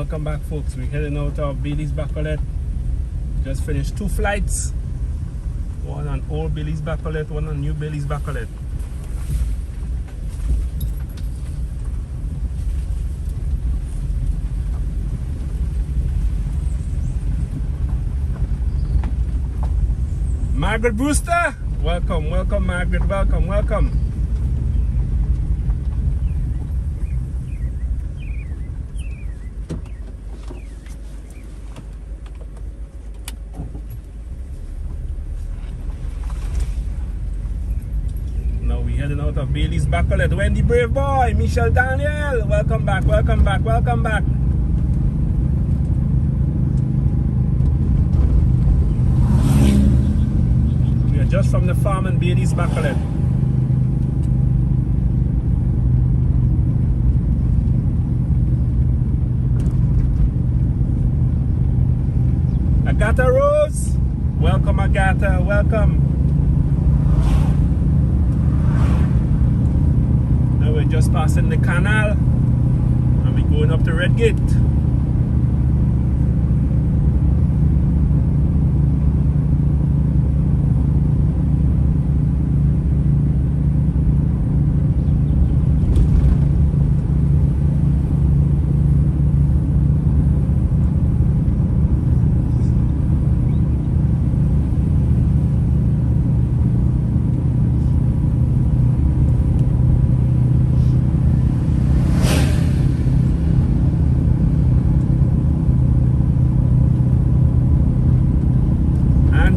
welcome back, folks. We're heading out of Balies, Bacolet. Just finished 2 flights. One on old Balies, Bacolet, one on new Balies, Bacolet. Margaret Brewster, welcome, welcome, Margaret, welcome, welcome. Now we heading out of Balies, Bacolet. Wendy Brave Boy, Michelle Daniel, welcome back, welcome back, welcome back. Just from the farm in Balies, Bacolet. Agatha Rose, welcome Agatha, welcome. Now we're just passing the canal and we're going up to Redgate.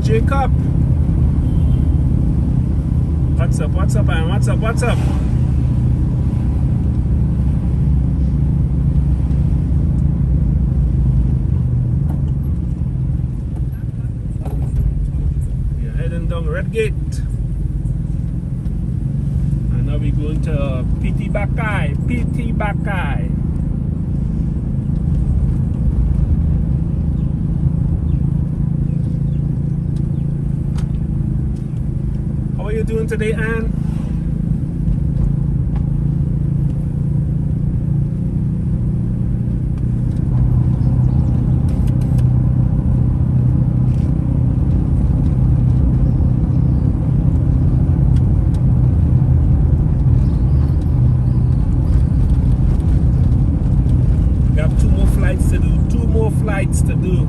Jacob, what's up, man? What's up, what's up? We're heading down Redgate. And now we're going to PT Bakai. How are you doing today, Anne? We have 2 more flights to do. 2 more flights to do.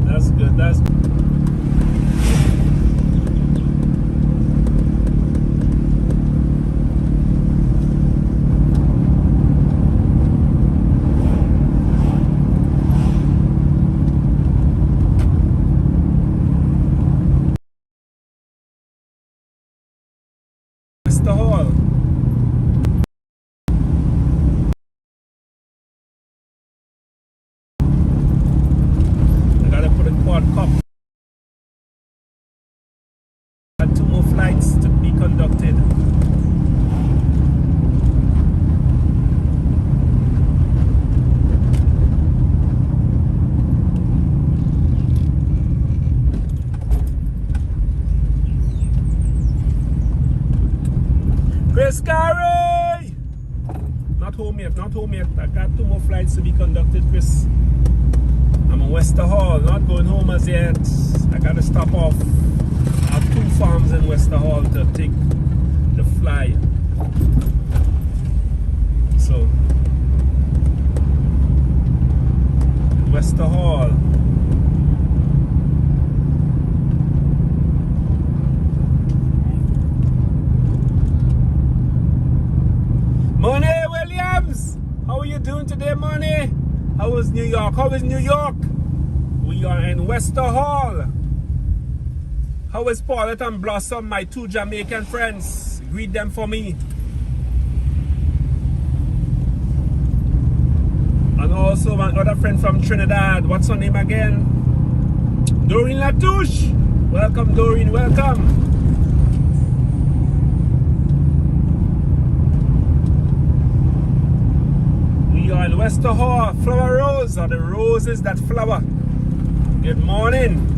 That's good, that's good. Westerhall. Cup. And 2 more flights to be conducted. Chris Carey! Not home yet, not home yet. I got 2 more flights to be conducted, Chris. I'm in Westerhall, not going home as yet. I gotta stop off. I have 2 farms in Westerhall to take the fly. So, Westerhall. Money Williams! How are you doing today, Money? How was New York? How is New York? We are in Westerhall. How is Paulette and Blossom, my 2 Jamaican friends? Greet them for me. And also my other friend from Trinidad. What's her name again? Doreen Latouche. Welcome, Doreen. Welcome. We are in Westerhall. Flower Rose are the roses that flower. Good morning.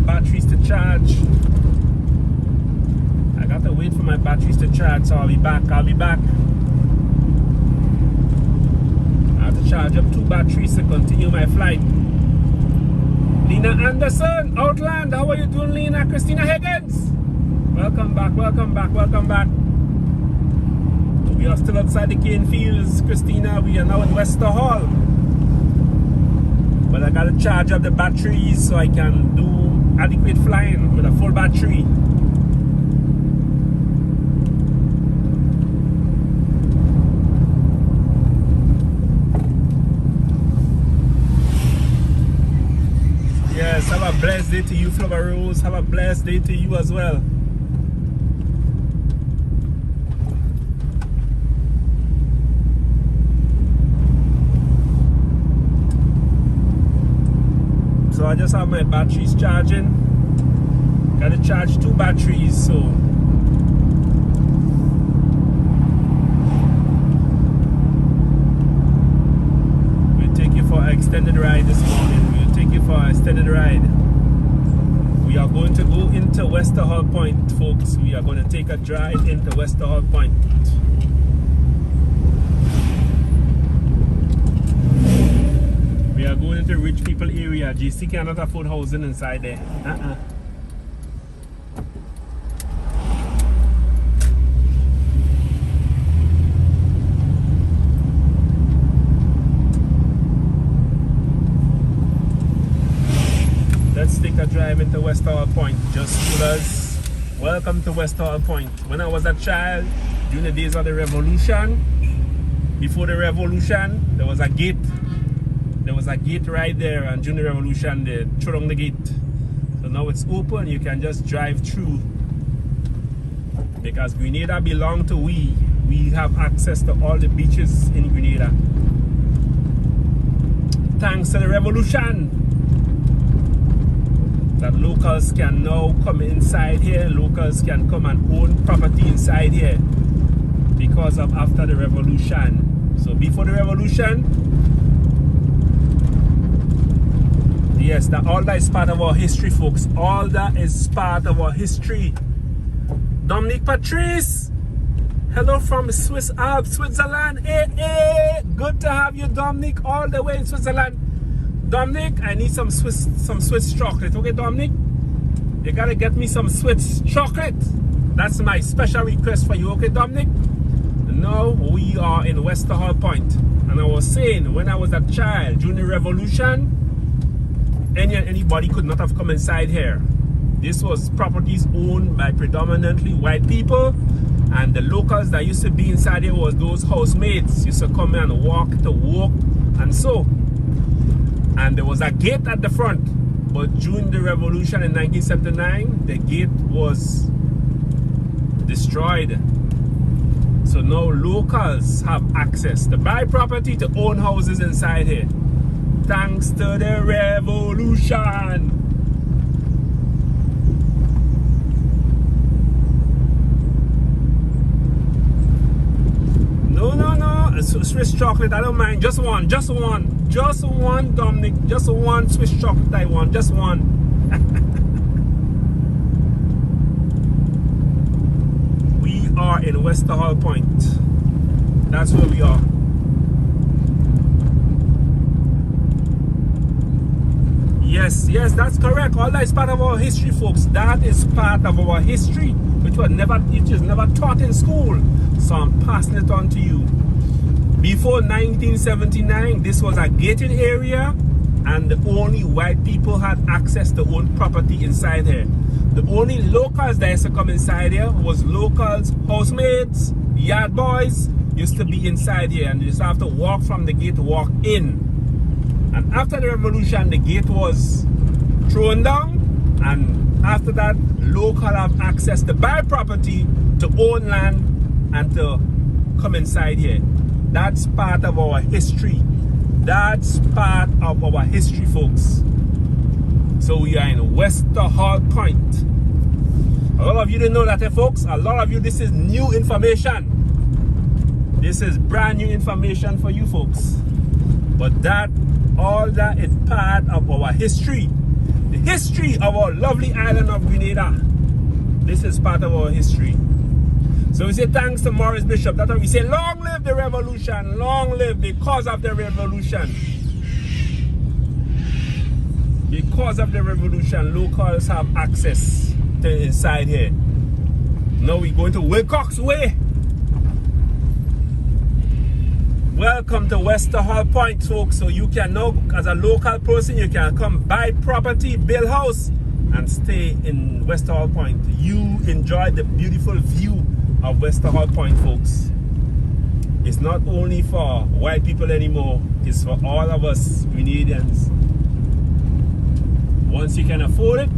Batteries to charge. I got to wait for my batteries to charge, so I'll be back. I have to charge up 2 batteries to continue my flight. Lena Anderson, Outland, how are you doing, Lena? Christina Higgins, welcome back. We are still outside the cane fields, Christina. We are now in Westerhall, but I gotta charge up the batteries so I can do adequate flying with a full battery. Yes, have a blessed day to you, Flower Rose. Have a blessed day to you as well. So I just have my batteries charging. Gotta charge 2 batteries, so we'll take you for an extended ride this morning. We'll take you for an extended ride. We are going to go into Westerhall Point, folks. We are going to take a drive into Westerhall Point. We are going into rich people area. GC cannot afford housing inside there. Let's take a drive into Westerhall Point. Just us. Welcome to Westerhall Point. When I was a child, during the days of the revolution, before the revolution, there was a gate. There was a gate right there, and during the revolution they threw down the gate. So now it's open, you can just drive through. Because Grenada belongs to we. We have access to all the beaches in Grenada. Thanks to the revolution, that locals can now come inside here. Locals can come and own property inside here because of after the revolution. So before the revolution, yes, all that is part of our history, folks. All that is part of our history. Dominic Patrice, hello from Swiss Alps, Switzerland. Hey, good to have you, Dominic, all the way in Switzerland. Dominic, I need some Swiss chocolate. Okay, Dominic, you gotta get me some Swiss chocolate. That's my special request for you. Okay, Dominic. Now we are in Westerhall Point, and I was saying, when I was a child during the revolution, anybody could not have come inside here. This was properties owned by predominantly white people, and the locals that used to be inside here was those housemates used to come and walk to work and so. And there was a gate at the front, but during the revolution in 1979, the gate was destroyed. So now locals have access to buy property, to own houses inside here. Thanks to the revolution. No, Swiss chocolate, I don't mind. Just one, Dominic. Just one Swiss chocolate I want, just one. We are in Westerhall Point. That's where we are. Yes, that's correct. All that is part of our history, folks. That is part of our history, which was never taught in school. So I'm passing it on to you. Before 1979, this was a gated area, and only white people had access to own property inside here. The only locals that used to come inside here was locals, housemaids, yard boys used to be inside here, and you just have to walk from the gate to walk in. And after the revolution, the gate was thrown down, and after that, local have access to buy property, to own land, and to come inside here. That's part of our history. That's part of our history, folks. So we are in Westerhall Point. A lot of you didn't know that, folks. A lot of you, this is new information. This is brand new information for you, folks. But that, all that is part of our history. The history of our lovely island of Grenada. This is part of our history. So we say thanks to Maurice Bishop. That's why we say long live the revolution. Long live because of the revolution. Because of the revolution, locals have access to inside here. Now we're going to Wilcox Way. Welcome to Westerhall Point, folks. So you can now, as a local person, you can come buy property, build house, and stay in Westerhall Point. You enjoy the beautiful view of Westerhall Point, folks. It's not only for white people anymore, it's for all of us Grenadians. Once you can afford it,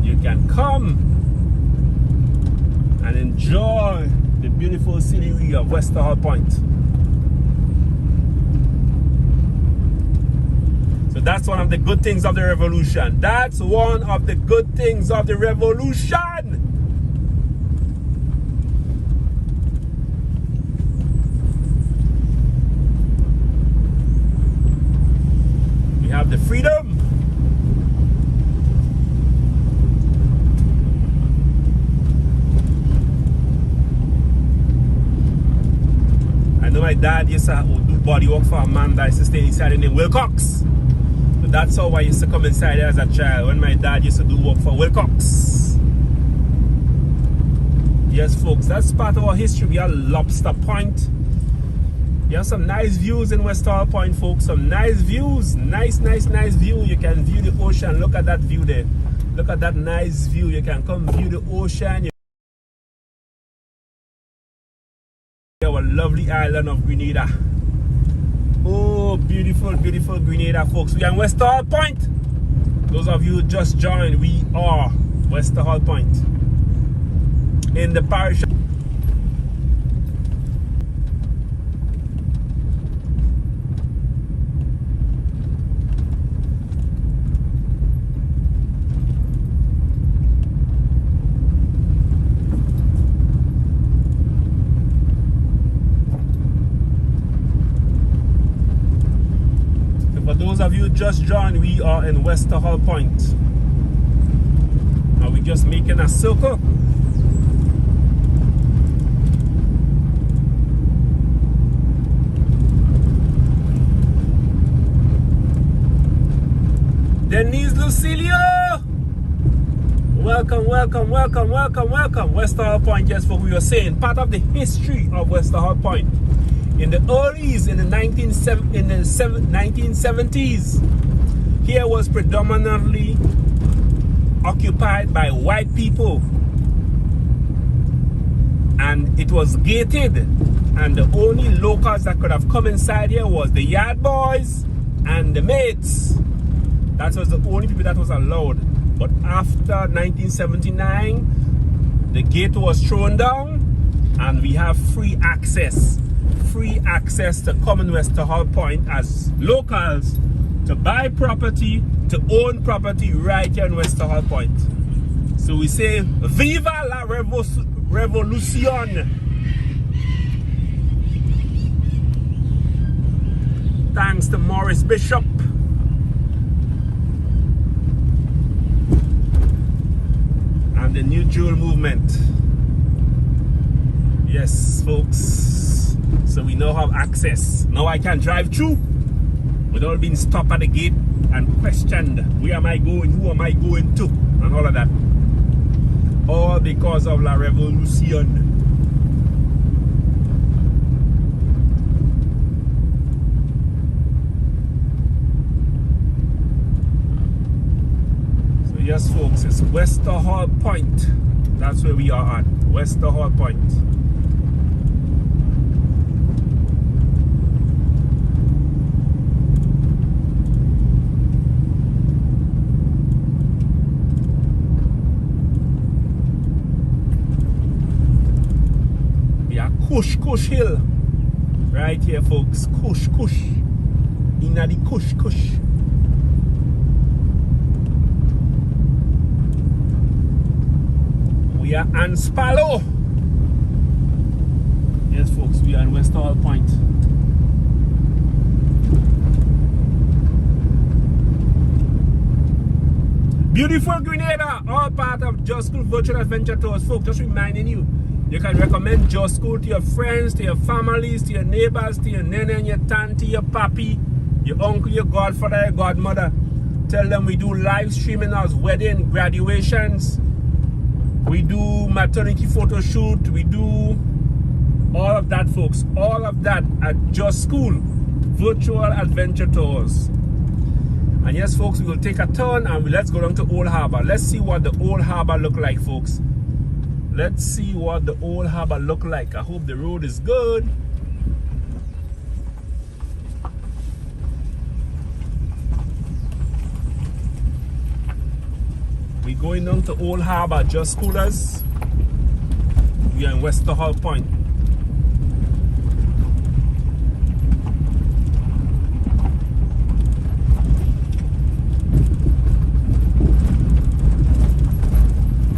you can come and enjoy the beautiful scenery of Westerhall Point. So that's one of the good things of the revolution. That's one of the good things of the revolution. We have the freedom. I know my dad used to do body work for a man that used to stay inside in Wilcox. So that's how I used to come inside as a child, when my dad used to do work for Wilcox. Yes, folks, that's part of our history. We have Lobster Point. You have some nice views in Westerhall Point, folks. Some nice views. Nice view. You can view the ocean. Look at that view there. Look at that nice view. You can come view the ocean. Our lovely island of Grenada. Oh, beautiful, beautiful Grenada, folks. We are in Westerhall Point. Those of you who just joined, we are Westerhall Point in the parish. For those of you who just joined, we are in Westerhall Point. Are we just making a circle? Denise Lucilio! Welcome. Westerhall Point, yes, for we were saying, part of the history of Westerhall Point. In the earlys, in the 1970s, here was predominantly occupied by white people, and it was gated, and the only locals that could have come inside here was the yard boys and the maids. That was the only people that was allowed. But after 1979, the gate was thrown down, and we have free access to come in Westerhall Point as locals, to buy property, to own property right here in Westerhall Point. So we say, Viva la Revolution! Thanks to Maurice Bishop. And the New Jewel movement. Yes, folks. So we now have access. Now I can drive through without being stopped at the gate and questioned, where am I going, who am I going to, and all of that. All because of La Revolution. So yes folks, it's Westerhall Point. That's where we are at, Westerhall Point. Kush Hill. Right here folks. Kush. Inna the Kush. We are on Spallow. Yes folks, we are in Westerhall Point. Beautiful Grenada, all part of Just School Virtual Adventure Tours. Folks, just reminding you, you can recommend Just School to your friends, to your families, to your neighbors, to your nene and your tanty, your papi, your uncle, your godfather, your godmother. Tell them we do live streaming as wedding, graduations. We do maternity photo shoot. We do all of that, folks. All of that at Just School Virtual Adventure Tours. And yes, folks, we will take a turn and let's go down to Old Harbor. Let's see what the Old Harbor look like, folks. Let's see what the Old Harbor look like. I hope the road is good. We're going down to Old Harbor, Just Schoolers. We are in Westerhall Point.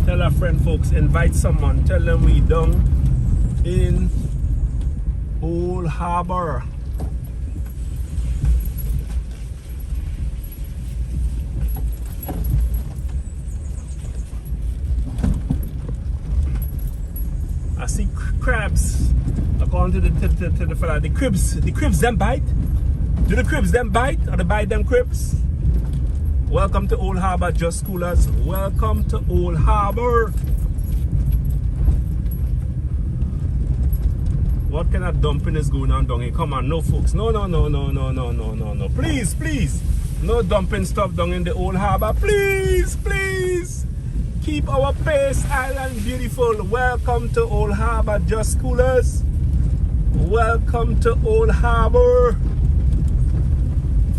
Tell a friend, folks, invite someone, tell them we down in Old Harbor. I see crabs, according to the fella. The cribs them bite? Do the cribs them bite, or they bite them cribs? Welcome to Old Harbor, Just Schoolers. Welcome to Old Harbor. What kind of dumping is going on down here? Come on, no folks. No. Please. No dumping stuff down in the Old Harbor. Please. Keep our pace, island beautiful. Welcome to Old Harbor, Just Schoolers. Welcome to Old Harbor.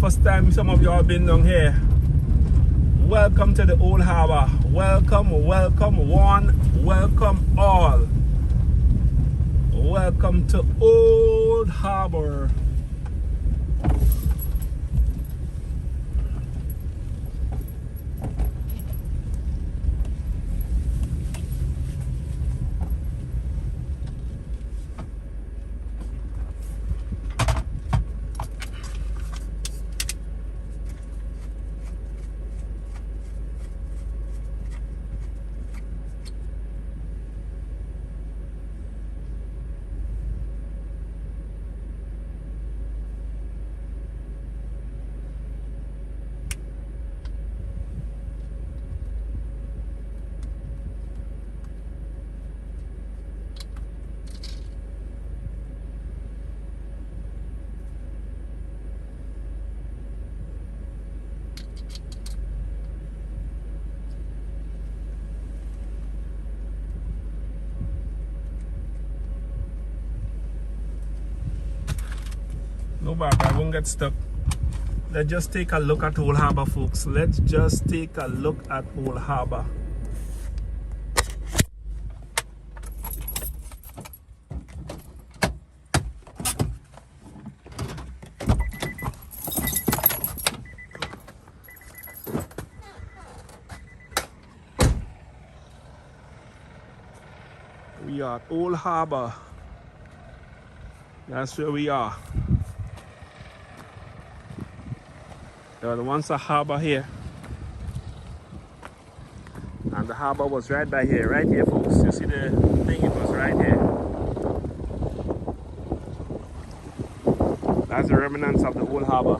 First time some of y'all been down here. Welcome to the Old Harbor. Welcome one, welcome all. Welcome to Old Harbor. No bad, I won't get stuck. Let's just take a look at Old Harbor, folks. Let's just take a look at Old Harbor. We are at Old Harbor. That's where we are. There was once a harbor here, and the harbor was right by here, folks. You see the thing, it was right here. That's the remnants of the old harbor.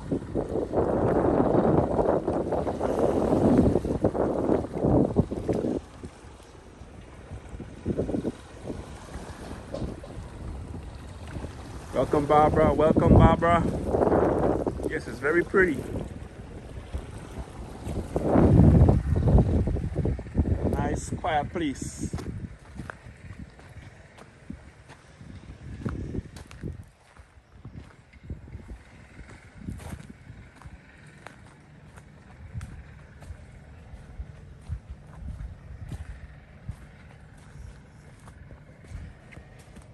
Welcome, Barbara. Welcome, Barbara. Yes, it's very pretty. Nice, quiet place.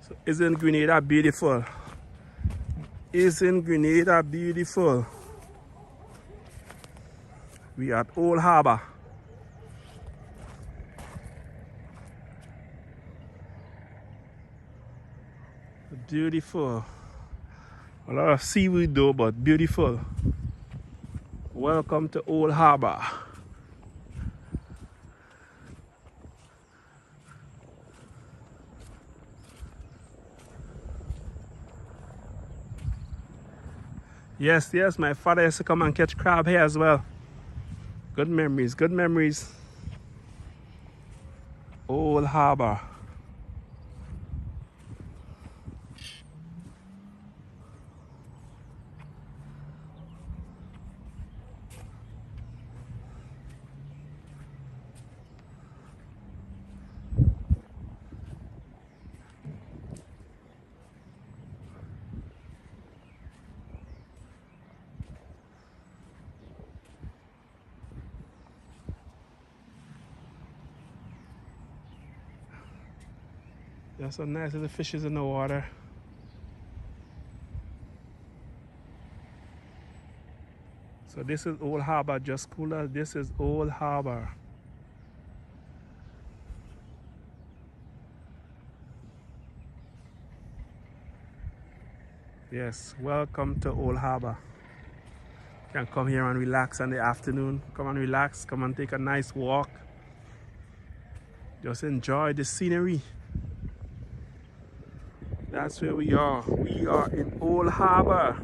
So, isn't Grenada beautiful? Isn't Grenada beautiful? We are at Old Harbor. Beautiful. A lot of seaweed though, but beautiful. Welcome to Old Harbor. Yes, yes, my father used to come and catch crab here as well. Good memories, good memories. Old Harbor. There's some nice little fishes in the water. So this is Old Harbor, just cooler. This is Old Harbor. Yes, welcome to Old Harbor. You can come here and relax in the afternoon. Come and relax, come and take a nice walk. Just enjoy the scenery. That's where we are. We are in Old Harbor.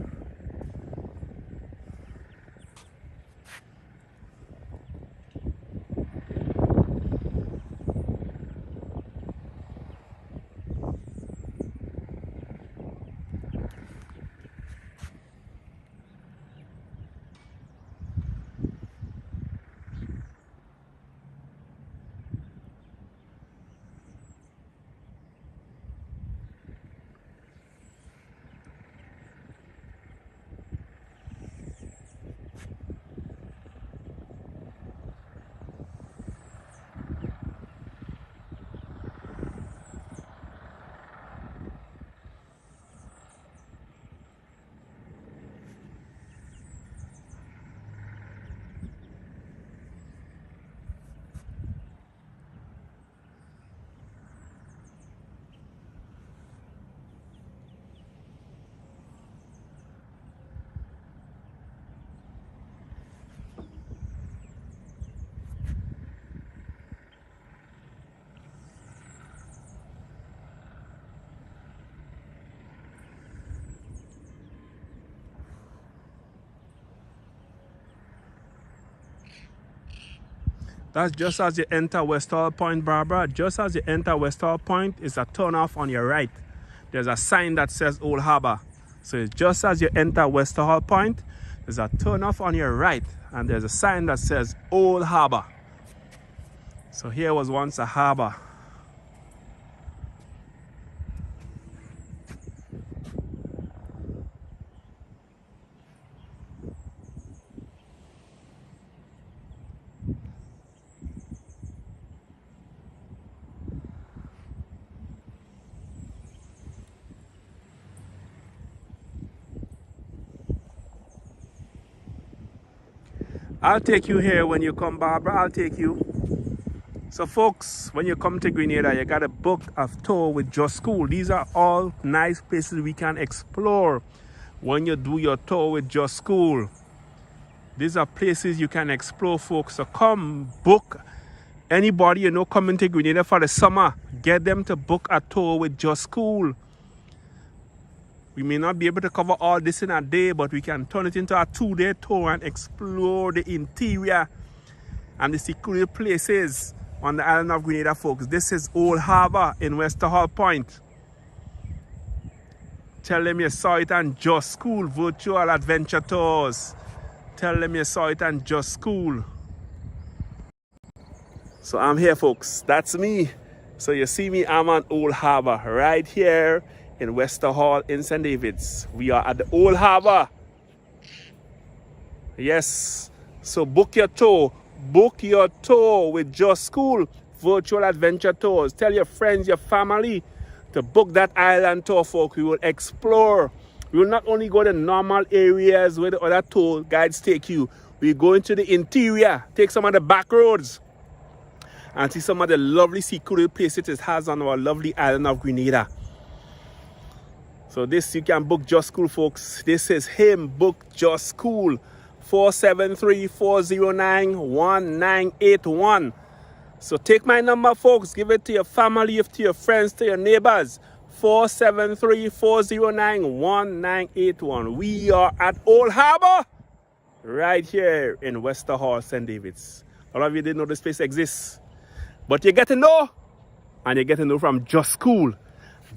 That's just as you enter Westerhall Point, Barbara. Just as you enter Westerhall Point, it's a turn off on your right. There's a sign that says Old Harbor. So it's just as you enter Westerhall Point, there's a turn off on your right, and there's a sign that says Old Harbor. So here was once a harbor. I'll take you here when you come, Barbara. I'll take you. So folks, when you come to Grenada, you got to book a tour with Just School. These are all nice places we can explore when you do your tour with Just School. These are places you can explore, folks. So come book. Anybody you know coming to Grenada for the summer, get them to book a tour with Just School. We may not be able to cover all this in a day, but we can turn it into a 2-day tour and explore the interior and the secluded places on the island of Grenada, folks. This is Old Harbor in Westerhall Point. Tell them you saw it on Just School Virtual Adventure Tours. Tell them you saw it on Just School. So I'm here, folks. That's me. So you see me, I'm on Old Harbour right here in Westerhall in St. David's. We are at the Old Harbour. Yes. So book your tour. Book your tour with Just School Virtual Adventure Tours. Tell your friends, your family to book that island tour, folks. We will explore. We will not only go to normal areas where the other tour guides take you. We go into the interior, take some of the back roads, and see some of the lovely secluded places it has on our lovely island of Grenada. So this, you can book Just School, folks. This is him. Book Just School. 473-409-1981. So take my number, folks. Give it to your family, to your friends, to your neighbors. 473-409-1981. We are at Old Harbour, right here in Westerhall, St. David's. A lot of you didn't know this place exists, but you get to know, and you get to know from Just School.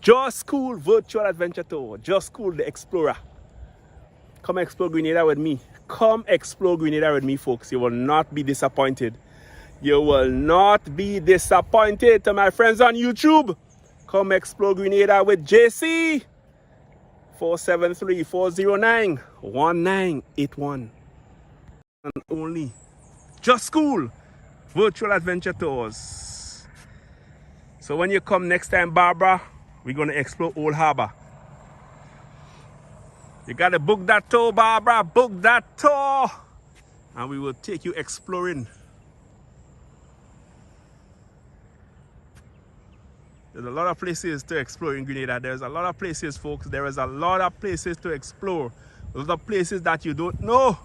Just School Virtual Adventure Tour. Just School the Explorer. Come explore Grenada with me. Come explore Grenada with me, folks. You will not be disappointed. You will not be disappointed. To my friends on YouTube, come explore Grenada with JC. 473-409-1981. And only Just School Virtual Adventure Tours. So when you come next time, Barbara, we're going to explore Old Harbour. You got to book that tour, Barbara. Book that tour. And we will take you exploring. There's a lot of places to explore in Grenada. There's a lot of places, folks. There is a lot of places to explore. Those are places that you don't know.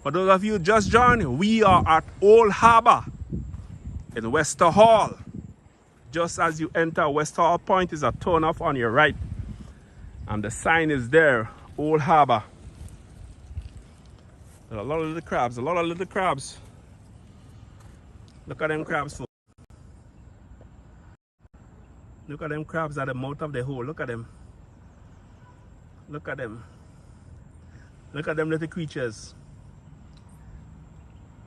For those of you just joined, we are at Old Harbour in Westerhall. Just as you enter Westerhall Point is a turn off on your right. And the sign is there, Old Harbour. There's a lot of little crabs, a lot of little crabs. Look at them crabs, folks. Look at them crabs at the mouth of the hole. Look at them. Look at them. Look at them little creatures.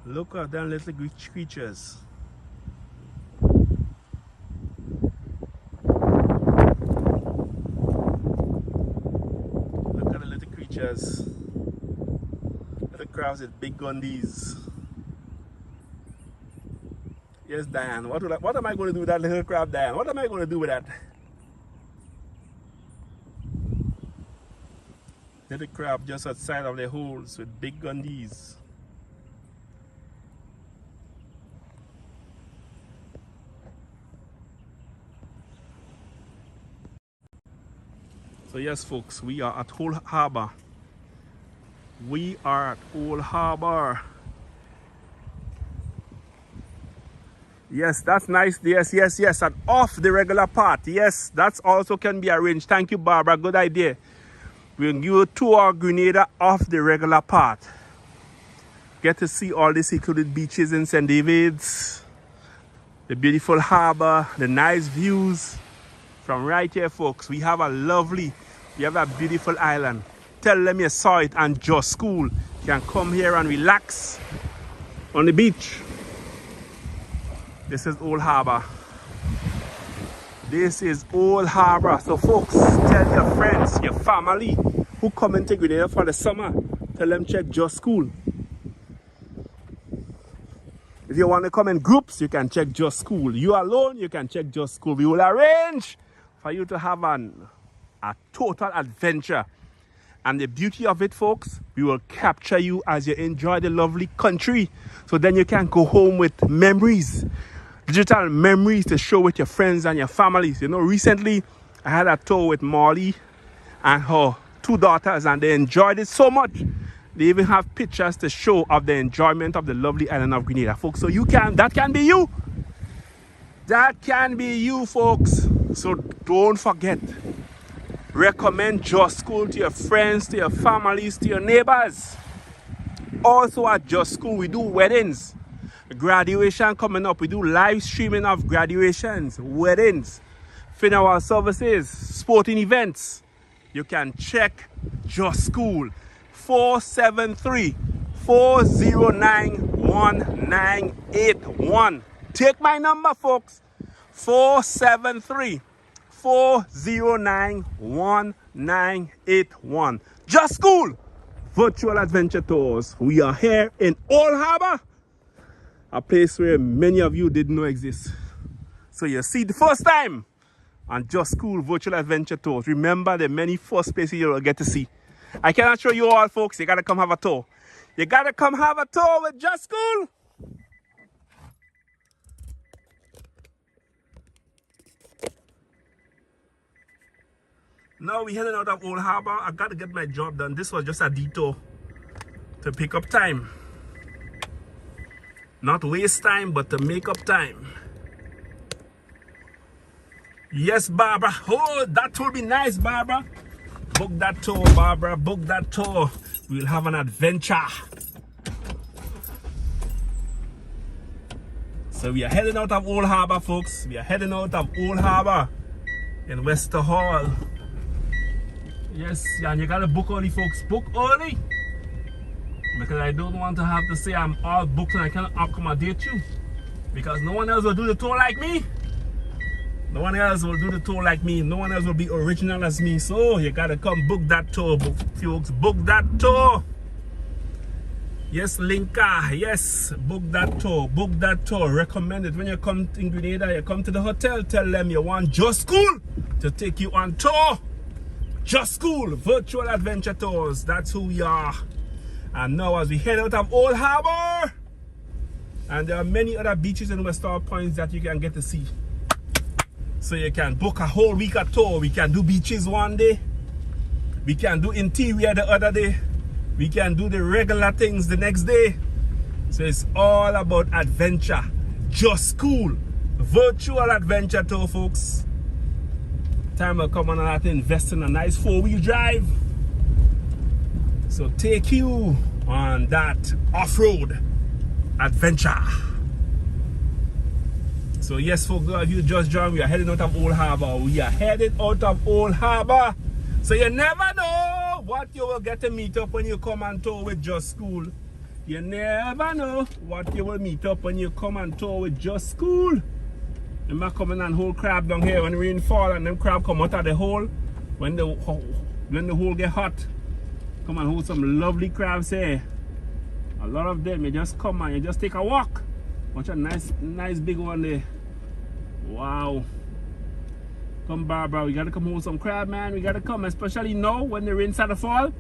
Look at them little creatures. Look at the little creatures. Little crabs with big gundies. Yes, Diane. What am I going to do with that little crab, Diane? What am I going to do with that? Little crab just outside of the holes with big gundies. So yes, folks, we are at Old Harbour. We are at Old Harbour. Yes, that's nice. Yes, yes, yes. And off the regular path. Yes, that's also can be arranged. Thank you, Barbara. Good idea. We'll give you a tour of Grenada off the regular path. Get to see all the secluded beaches in St. David's. The beautiful harbour. The nice views. From right here, folks. We have a beautiful island. Tell them you saw it on Just School. You can come here and relax on the beach. This is Old Harbour. This is Old Harbour. So folks, tell your friends, your family who come into Grenada for the summer, tell them check Just School. If you want to come in groups, you can check Just School. You alone, you can check Just School. We will arrange for you to have a total adventure. And the beauty of it, folks, we will capture you as you enjoy the lovely country. So then you can go home with memories. Digital memories to show with your friends and your families. You know, recently I had a tour with Molly and her 2 daughters, and they enjoyed it so much. They even have pictures to show of the enjoyment of the lovely island of Grenada, folks. So that can be you. That can be you, folks. So don't forget. Recommend Just School to your friends, to your families, to your neighbors. Also at Just School, we do weddings. Graduation coming up. We do live streaming of graduations, weddings, funeral services, sporting events. you can check Just School. 473-409-1981. Take my number, folks. 473-409-1981. Just School Virtual Adventure Tours. We are here in Old Harbor, a place where many of you didn't know exists. So you see the first time on Just School Virtual Adventure Tours. Remember, there are many first places you'll get to see. I cannot show you all, folks. You gotta come have a tour. You gotta come have a tour with Just School. Now we're heading out of Old Harbor. I gotta get my job done. This was just a detour to pick up time. Not waste time, but to make up time. Yes, Barbara. Oh, that will be nice, Barbara. Book that tour, Barbara. Book that tour. We'll have an adventure. So we are heading out of Old Harbor, folks. We are heading out of Old Harbor in Westerhall. Yes, and you gotta book early, folks. Book early. Because I don't want to have to say I'm all booked and I cannot accommodate you. Because no one else will do the tour like me. No one else will do the tour like me. No one else will be original as me. So you gotta come book that tour, folks. Book that tour. Yes, Linka. Yes, book that tour. Book that tour. Recommend it. When you come in Grenada, you come to the hotel, tell them you want Just School to take you on tour. Just School Virtual Adventure Tours. That's who we are. And now as we head out of Old Harbor, and there are many other beaches and Westerhall points that you can get to see. So you can book a whole week of tour. We can do beaches one day. We can do interior the other day. We can do the regular things the next day. So it's all about adventure. Just School Virtual Adventure Tour, folks. Time will come on and I have to invest in a nice 4-wheel drive. So take you on that off-road adventure. So yes, folks, if you just joined, we are heading out of Old Harbor. We are headed out of Old Harbor. So you never know what you will get to meet up when you come on tour with Just School. You never know what you will meet up when you come on tour with Just School. You might come in and hold crab down here when the rain fall and them crab come out of the hole. When the hole get hot, come and hold some lovely crabs here. A lot of them, you just come and you just take a walk. Watch a nice big one there. Wow. Come, Barbara, we gotta come hold some crab, man. We gotta come, especially now when the rain start to fall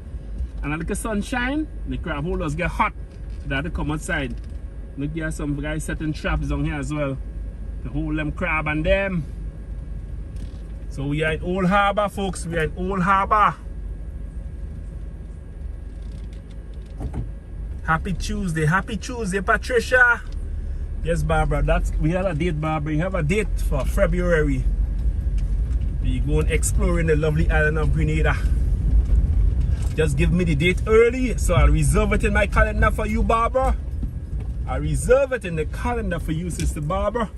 and a little sunshine, the crab holders get hot. So they have to come outside. Look, there are some guys setting traps down here as well to hold them crab and them. So we are in Old Harbor, folks. We are in Old Harbor. Happy Tuesday, Patricia. Yes, Barbara, we have a date, Barbara. You have a date for February. We going exploring the lovely island of Grenada. Just give me the date early, so I'll reserve it in my calendar for you, Barbara. I'll reserve it in the calendar for you, Sister Barbara.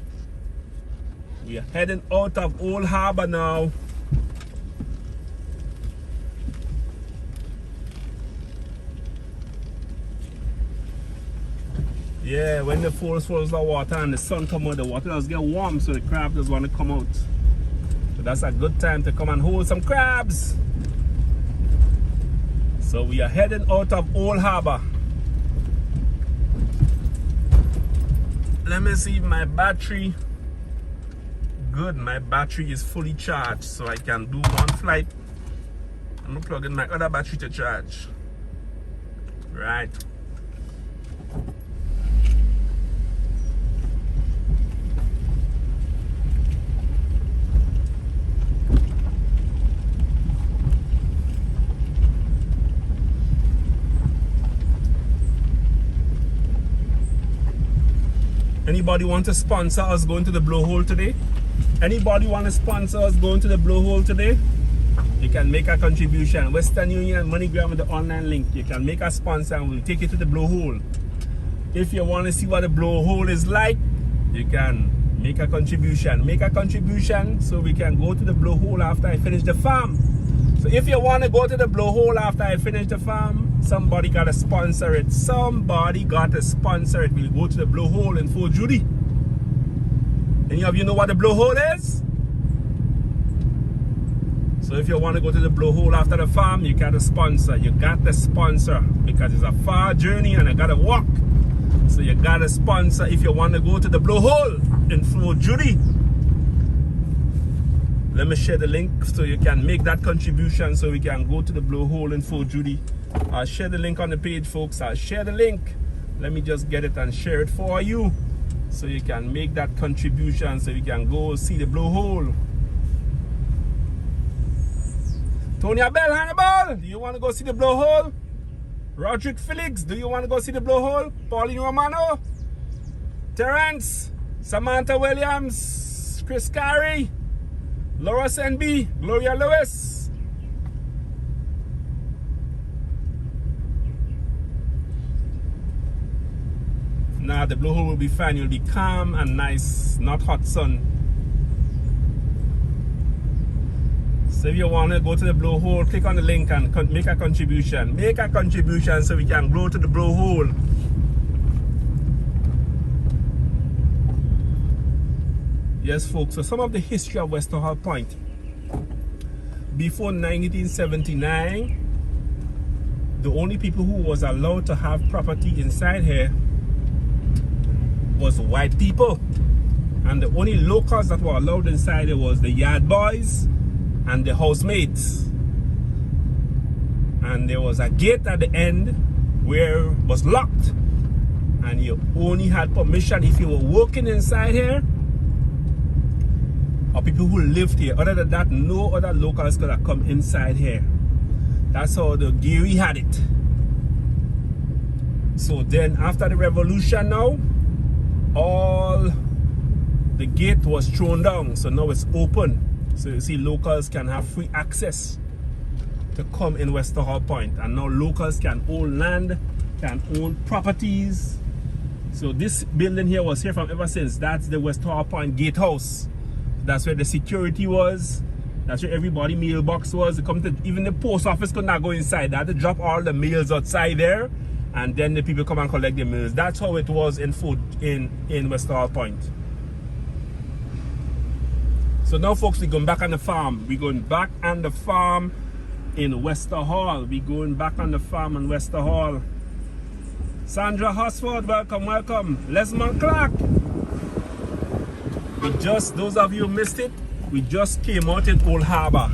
We are heading out of Old Harbor now. Yeah, when the falls the water and the sun come out, the water does get warm, so the crab does want to come out. So that's a good time to come and hold some crabs. So we are heading out of Old Harbor. Let me see if my battery. Good, my battery is fully charged, so I can do one flight. I'm gonna plug in my other battery to charge. Right. Anybody want to sponsor us going to the blowhole today? Anybody want to sponsor us going to the blowhole today? You can make a contribution. Western Union, MoneyGram with the online link. You can make a sponsor and we'll take you to the blowhole. If you want to see what the blowhole is like, you can make a contribution. Make a contribution so we can go to the blowhole after I finish the farm. So if you want to go to the blowhole after I finish the farm, somebody got to sponsor it. Somebody got to sponsor it. We'll go to the blowhole in Fort Judy. Any of you know what the blowhole is? So if you want to go to the blowhole after the farm, you got to sponsor. You got to sponsor because it's a far journey and I got to walk. So you got to sponsor if you want to go to the blowhole in Fort Judy. Let me share the link so you can make that contribution so we can go to the blowhole in Fort Judy. I'll share the link on the page, folks. I'll share the link. Let me just get it and share it for you so you can make that contribution so you can go see the blowhole. Tony Abel Hannibal, do you want to go see the blowhole? Roderick Felix, do you want to go see the blowhole? Pauline Romano, Terrence, Samantha Williams, Chris Carey, Laura Senby, Gloria Lewis. Nah, the blowhole will be fine. You'll be calm and nice, not hot sun. So if you want to go to the blowhole, click on the link and make a contribution. Make a contribution so we can go to the blowhole. Yes, folks, so some of the history of Westerhall Point. Before 1979, the only people who was allowed to have property inside here was white people. And the only locals that were allowed inside here was the yard boys and the housemates. And there was a gate at the end where it was locked. And you only had permission if you were working inside here or people who lived here. Other than that, no other locals could have come inside here. That's how the Geary had it. So then after the revolution now, all the gate was thrown down. So now it's open. So you see locals can have free access to come in Westerhall Point. And now locals can own land, can own properties. So this building here was here from ever since. That's the Westerhall Point gatehouse. That's where the security was. That's where everybody mailbox was. Even the post office could not go inside. They had to drop all the mails outside there. And then the people come and collect their mails. That's how it was in Westerhall Point. So now, folks, we're going back on the farm. We're going back on the farm in Westerhall. We're going back on the farm in Westerhall. Sandra Hosford, welcome, welcome. Lesmond Clark. Those of you who missed it, we just came out in Old Harbor.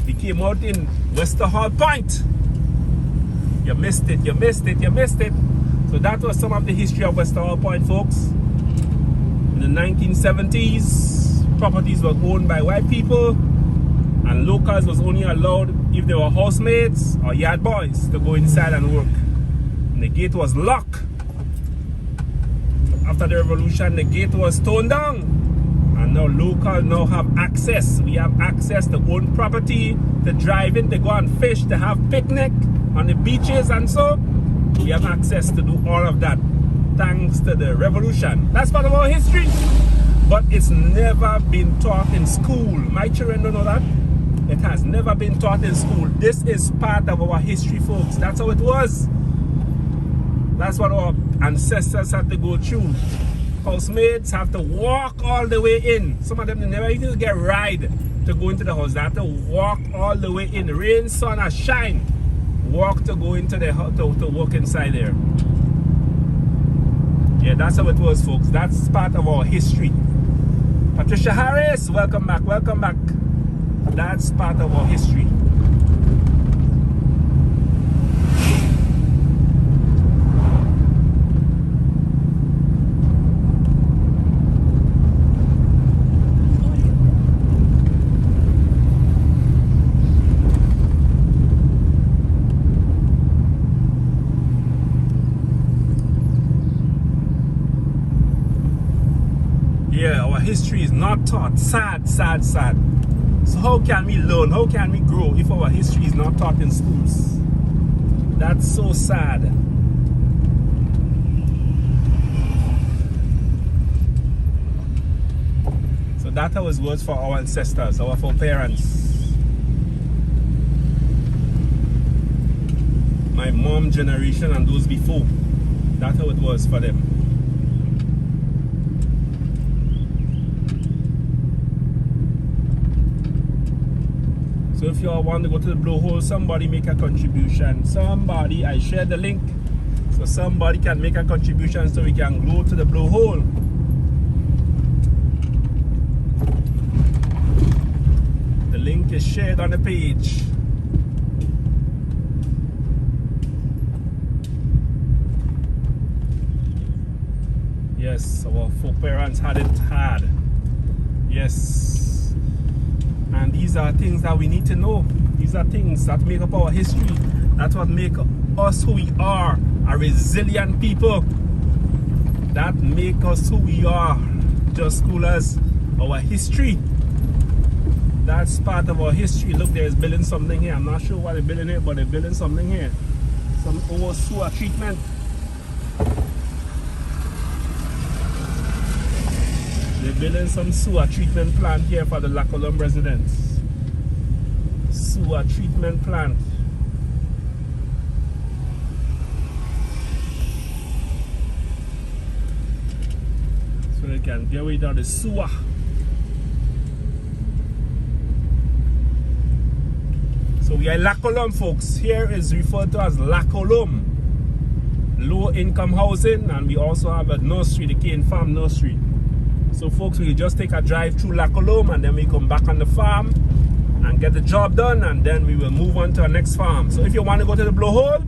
We came out in Westerhall Point. You missed it, you missed it, you missed it. So that was some of the history of Westerhall Point, folks. In the 1970s, properties were owned by white people and locals was only allowed if they were housemates or yard boys to go inside and work. And the gate was locked. After the revolution, the gate was torn down. And now locals now have access. We have access to own property, to drive in, to go and fish, to have picnic on the beaches and so. We have access to do all of that thanks to the revolution. That's part of our history. But it's never been taught in school. My children don't know that. It has never been taught in school. This is part of our history, folks. That's how it was. That's what our ancestors had to go through. Housemaids have to walk all the way in. Some of them they never even get a ride to go into the house. They have to walk all the way in. Rain, sun, or shine. Walk to go into the house to work inside there. Yeah, that's how it was, folks. That's part of our history. Patricia Harris, welcome back, welcome back. That's part of our history. History is not taught. Sad, sad, sad. So how can we learn? How can we grow if our history is not taught in schools? That's so sad. So that was words for our ancestors, our foreparents. my mom generation and those before. That's how it was for them. So if you all want to go to the blowhole, somebody make a contribution. Somebody, I shared the link, so somebody can make a contribution so we can go to the blowhole. The link is shared on the page. Yes, our foreparents had it hard. Yes. And these are things that we need to know. These are things that make up our history. That's what make us who we are. A resilient people. That make us who we are. Just schoolers. Our history. That's part of our history. Look, there's building something here. I'm not sure why they're building it, but they're building something here. Some old sewer treatment. They're building some sewer treatment plant here for the Bacolet residents. Sewer treatment plant. So they can get rid of the sewer. So we are Bacolet, folks. Here is referred to as Bacolet. Low income housing, and we also have a nursery, the cane farm nursery. So folks, we just take a drive through Bacolet and then we come back on the farm and get the job done, and then we will move on to our next farm. So if you want to go to the blowhole,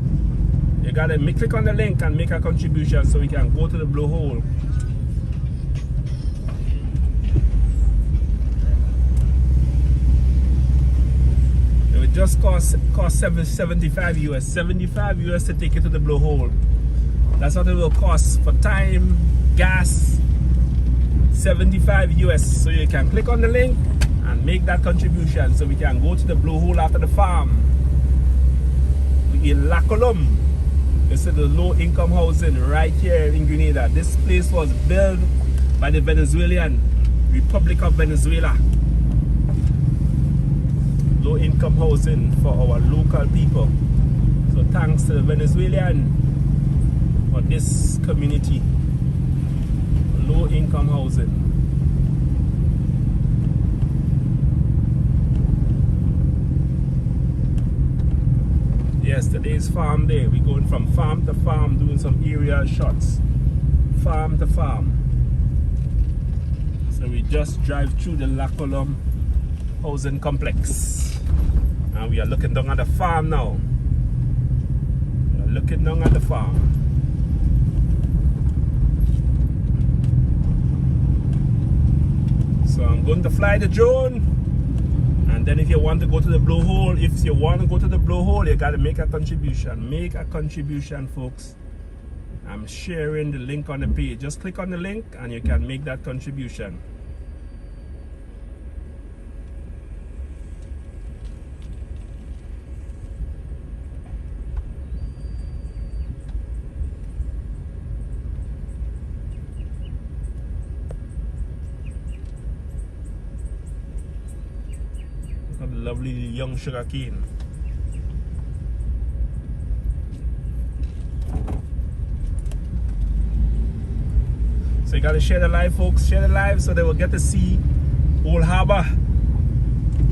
you gotta click on the link and make a contribution so we can go to the blowhole. It would just cost 75 US, 75 US to take it to the blowhole. That's what it will cost for time, gas. 75 US. So you can click on the link and make that contribution so we can go to the blowhole after the farm. We in Bacolet. This is the low income housing right here in Grenada. This place was built by the Venezuelan Republic of Venezuela. Low income housing for our local people. So thanks to the Venezuelan for this community. Low income housing. Yes, today's farm day. We're going from farm to farm doing some aerial shots. Farm to farm. So we just drive through the Bacolet housing complex. And we are looking down at the farm now. We are looking down at the farm. So I'm going to fly the drone, and then if you want to go to the blowhole, you gotta make a contribution. Make a contribution, folks. I'm sharing the link on the page. Just click on the link and you can make that contribution. Lovely young sugar cane. So you gotta share the live, folks. Share the live so they will get to see Old Harbor.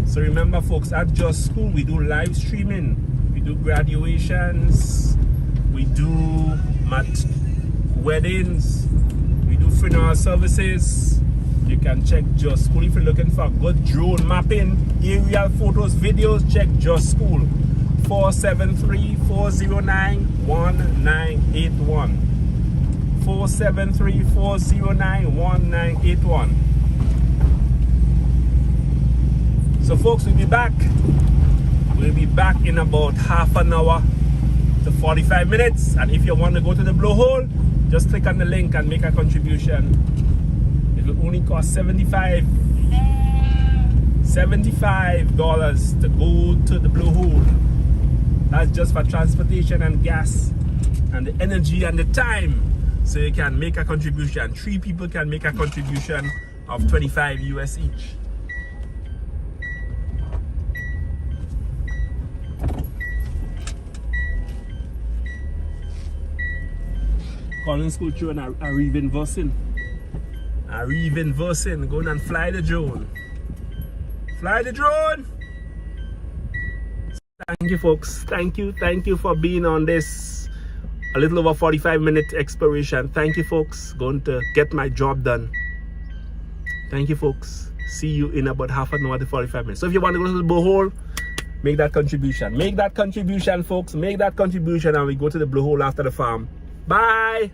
So remember, folks, at Just School we do live streaming. We do graduations. We do weddings. We do funeral services. You can check Just School if you're looking for good drone mapping, aerial photos, videos. Check Just School. 473-409-1981. 473-409-1981. So folks, we'll be back. We'll be back in about half an hour to 45 minutes. And if you want to go to the blowhole, just click on the link and make a contribution. It will only cost $75 to go to the blowhole. That's just for transportation and gas and the energy and the time. So you can make a contribution. 3 people can make a contribution of 25 US each. calling school children are reversing. Going and fly the drone. Fly the drone! Thank you, folks. Thank you for being on this a little over 45-minute exploration. Thank you, folks. Going to get my job done. Thank you, folks. See you in about half an hour to 45 minutes. So if you want to go to the blue hole, make that contribution. Make that contribution, folks. Make that contribution, and we go to the blue hole after the farm. Bye.